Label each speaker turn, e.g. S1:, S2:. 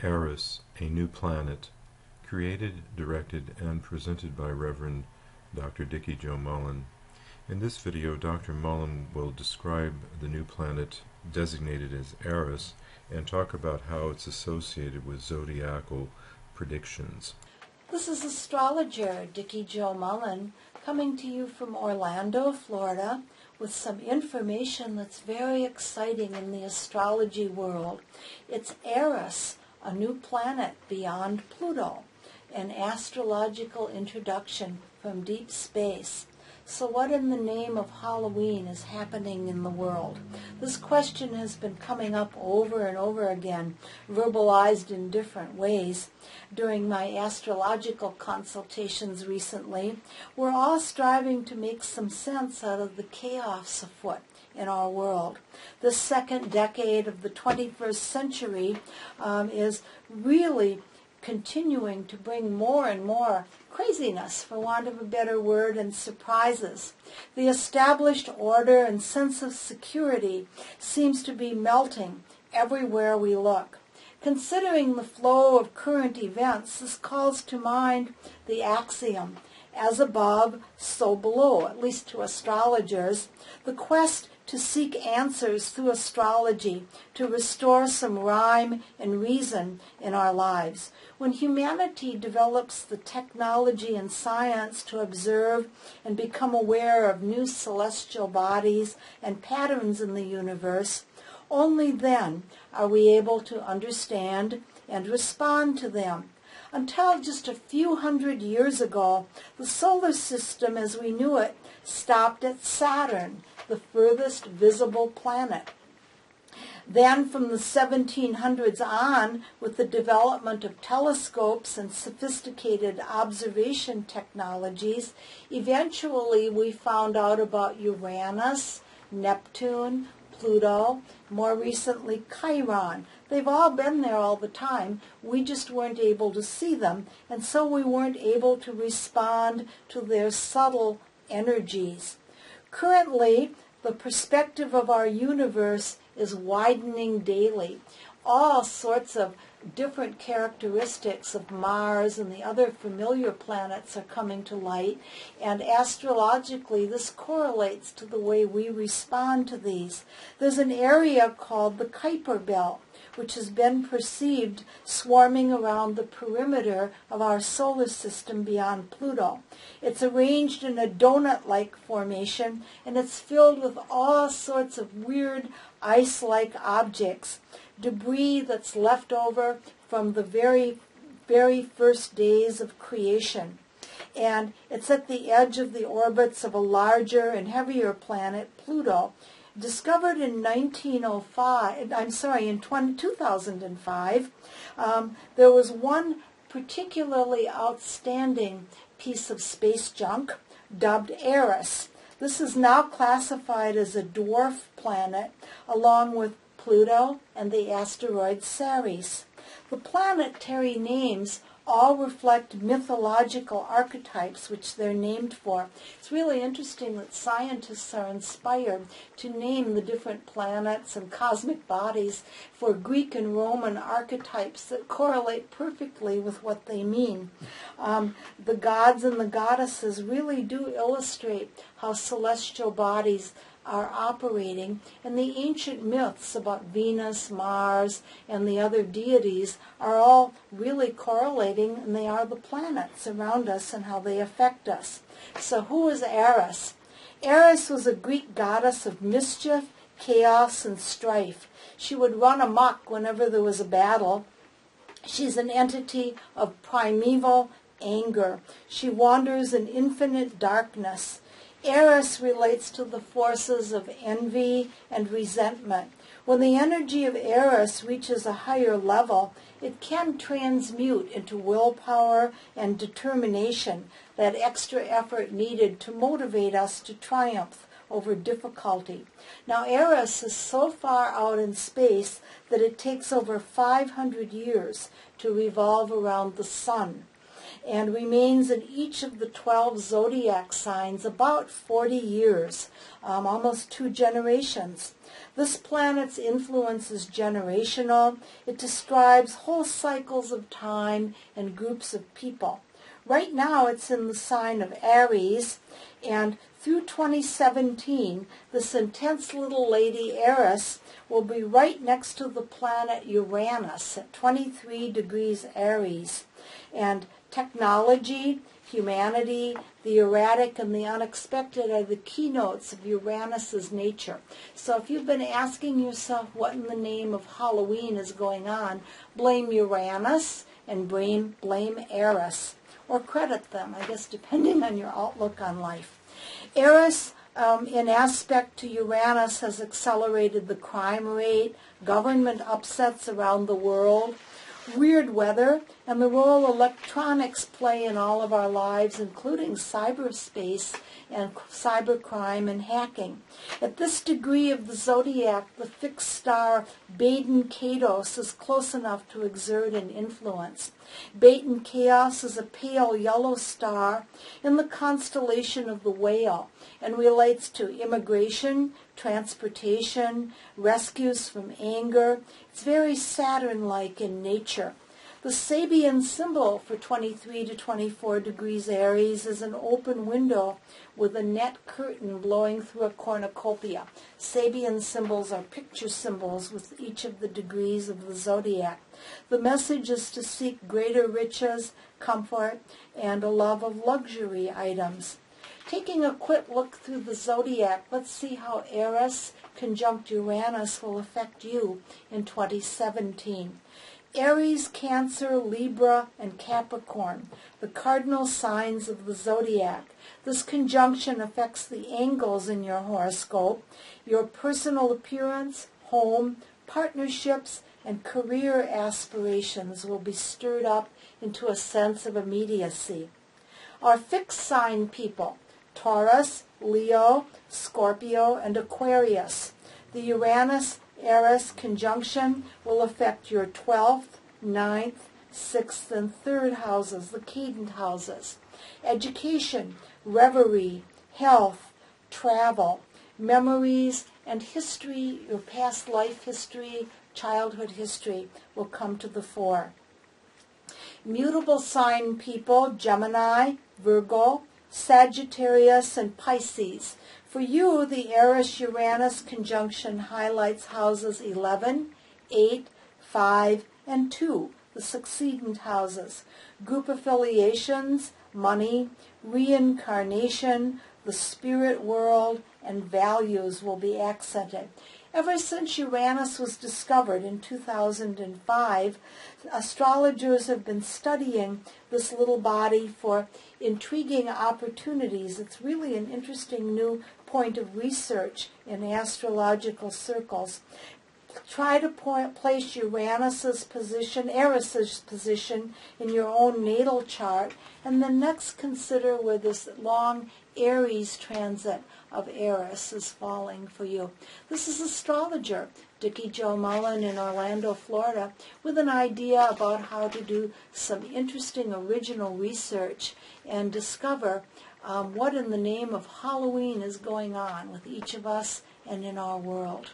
S1: Eris, a New Planet, created, directed, and presented by Reverend Dr. Dickie Joe Mullen. In this video, Dr. Mullen will describe the new planet designated as Eris and talk about how it's associated with zodiacal predictions.
S2: This is astrologer Dickie Joe Mullen coming to you from Orlando, Florida, with some information that's very exciting in the astrology world. It's Eris, a new planet beyond Pluto, an astrological introduction from deep space. So what in the name of Halloween is happening in the world? This question has been coming up over and over again, verbalized in different ways. During my astrological consultations recently, we're all striving to make some sense out of the chaos afoot in our world. The second decade of the 21st century is really continuing to bring more and more craziness, for want of a better word, and surprises. The established order and sense of security seems to be melting everywhere we look. Considering the flow of current events, this calls to mind the axiom, as above, so below, at least to astrologers. The quest to seek answers through astrology, to restore some rhyme and reason in our lives. When humanity develops the technology and science to observe and become aware of new celestial bodies and patterns in the universe, only then are we able to understand and respond to them. Until just a few hundred years ago, the solar system as we knew it stopped at Saturn, the furthest visible planet. Then from the 1700s on, with the development of telescopes and sophisticated observation technologies, eventually we found out about Uranus, Neptune, Pluto, more recently Chiron. They've all been there all the time. We just weren't able to see them, and so we weren't able to respond to their subtle energies. Currently, the perspective of our universe is widening daily. All sorts of different characteristics of Mars and the other familiar planets are coming to light, and astrologically this correlates to the way we respond to these. There's an area called the Kuiper Belt, which has been perceived swarming around the perimeter of our solar system beyond Pluto. It's arranged in a donut-like formation, and it's filled with all sorts of weird ice-like objects, debris that's left over from the very, very first days of creation. And it's at the edge of the orbits of a larger and heavier planet, Pluto. Discovered in 2005, there was one particularly outstanding piece of space junk dubbed Eris. This is now classified as a dwarf planet along with Pluto and the asteroid Ceres. The planetary names all reflect mythological archetypes which they're named for. It's really interesting that scientists are inspired to name the different planets and cosmic bodies for Greek and Roman archetypes that correlate perfectly with what they mean. The gods and the goddesses really do illustrate how celestial bodies are operating, and the ancient myths about Venus, Mars, and the other deities are all really correlating, and they are the planets around us and how they affect us. So who is Eris? Eris was a Greek goddess of mischief, chaos, and strife. She would run amok whenever there was a battle. She's an entity of primeval anger. She wanders in infinite darkness. Eris relates to the forces of envy and resentment. When the energy of Eris reaches a higher level, it can transmute into willpower and determination, that extra effort needed to motivate us to triumph over difficulty. Now, Eris is so far out in space that it takes over 500 years to revolve around the sun. and remains in each of the 12 zodiac signs about 40 years, almost 2 generations. This planet's influence is generational. It describes whole cycles of time and groups of people. Right now it's in the sign of Eris, and through 2017, this intense little lady, Eris, will be right next to the planet Uranus at 23 degrees Aries. And technology, humanity, the erratic, and the unexpected are the keynotes of Uranus's nature. So if you've been asking yourself what in the name of Halloween is going on, blame Uranus and blame Eris. Or credit them, I guess, depending on your outlook on life. Eris, in aspect to Uranus, has accelerated the crime rate, government upsets around the world, weird weather, and the role electronics play in all of our lives, including cyberspace and cybercrime and hacking. At this degree of the zodiac, the fixed star Baden Chaos is close enough to exert an influence. Baden Chaos is a pale yellow star in the constellation of the Whale and relates to immigration, transportation, rescues from anger. It's very Saturn-like in nature. The Sabian symbol for 23 to 24 degrees Aries is an open window with a net curtain blowing through a cornucopia. Sabian symbols are picture symbols with each of the degrees of the zodiac. The message is to seek greater riches, comfort, and a love of luxury items. Taking a quick look through the zodiac, let's see how Eris conjunct Uranus will affect you in 2017. Aries, Cancer, Libra, and Capricorn, the cardinal signs of the zodiac. This conjunction affects the angles in your horoscope, your personal appearance, home, partnerships, and career aspirations will be stirred up into a sense of immediacy. Our fixed sign people, Taurus, Leo, Scorpio, and Aquarius. The Uranus-Eris conjunction will affect your 12th, 9th, 6th, and 3rd houses, the cadent houses. Education, reverie, health, travel, memories, and history, your past life history, childhood history will come to the fore. Mutable sign people, Gemini, Virgo, Sagittarius, and Pisces. For you, the Eris-Uranus conjunction highlights houses 11, 8, 5, and 2, the succeedent houses. Group affiliations, money, reincarnation, the spirit world, and values will be accented. Ever since Uranus was discovered in 2005, astrologers have been studying this little body for intriguing opportunities. It's really an interesting new point of research in astrological circles. Try to place Uranus's position, Eris's position, in your own natal chart, and then next consider where this long Aries transit of Eris is falling for you. This is astrologer Dickie Jo Mullen in Orlando, Florida, with an idea about how to do some interesting original research and discover what in the name of Halloween is going on with each of us and in our world.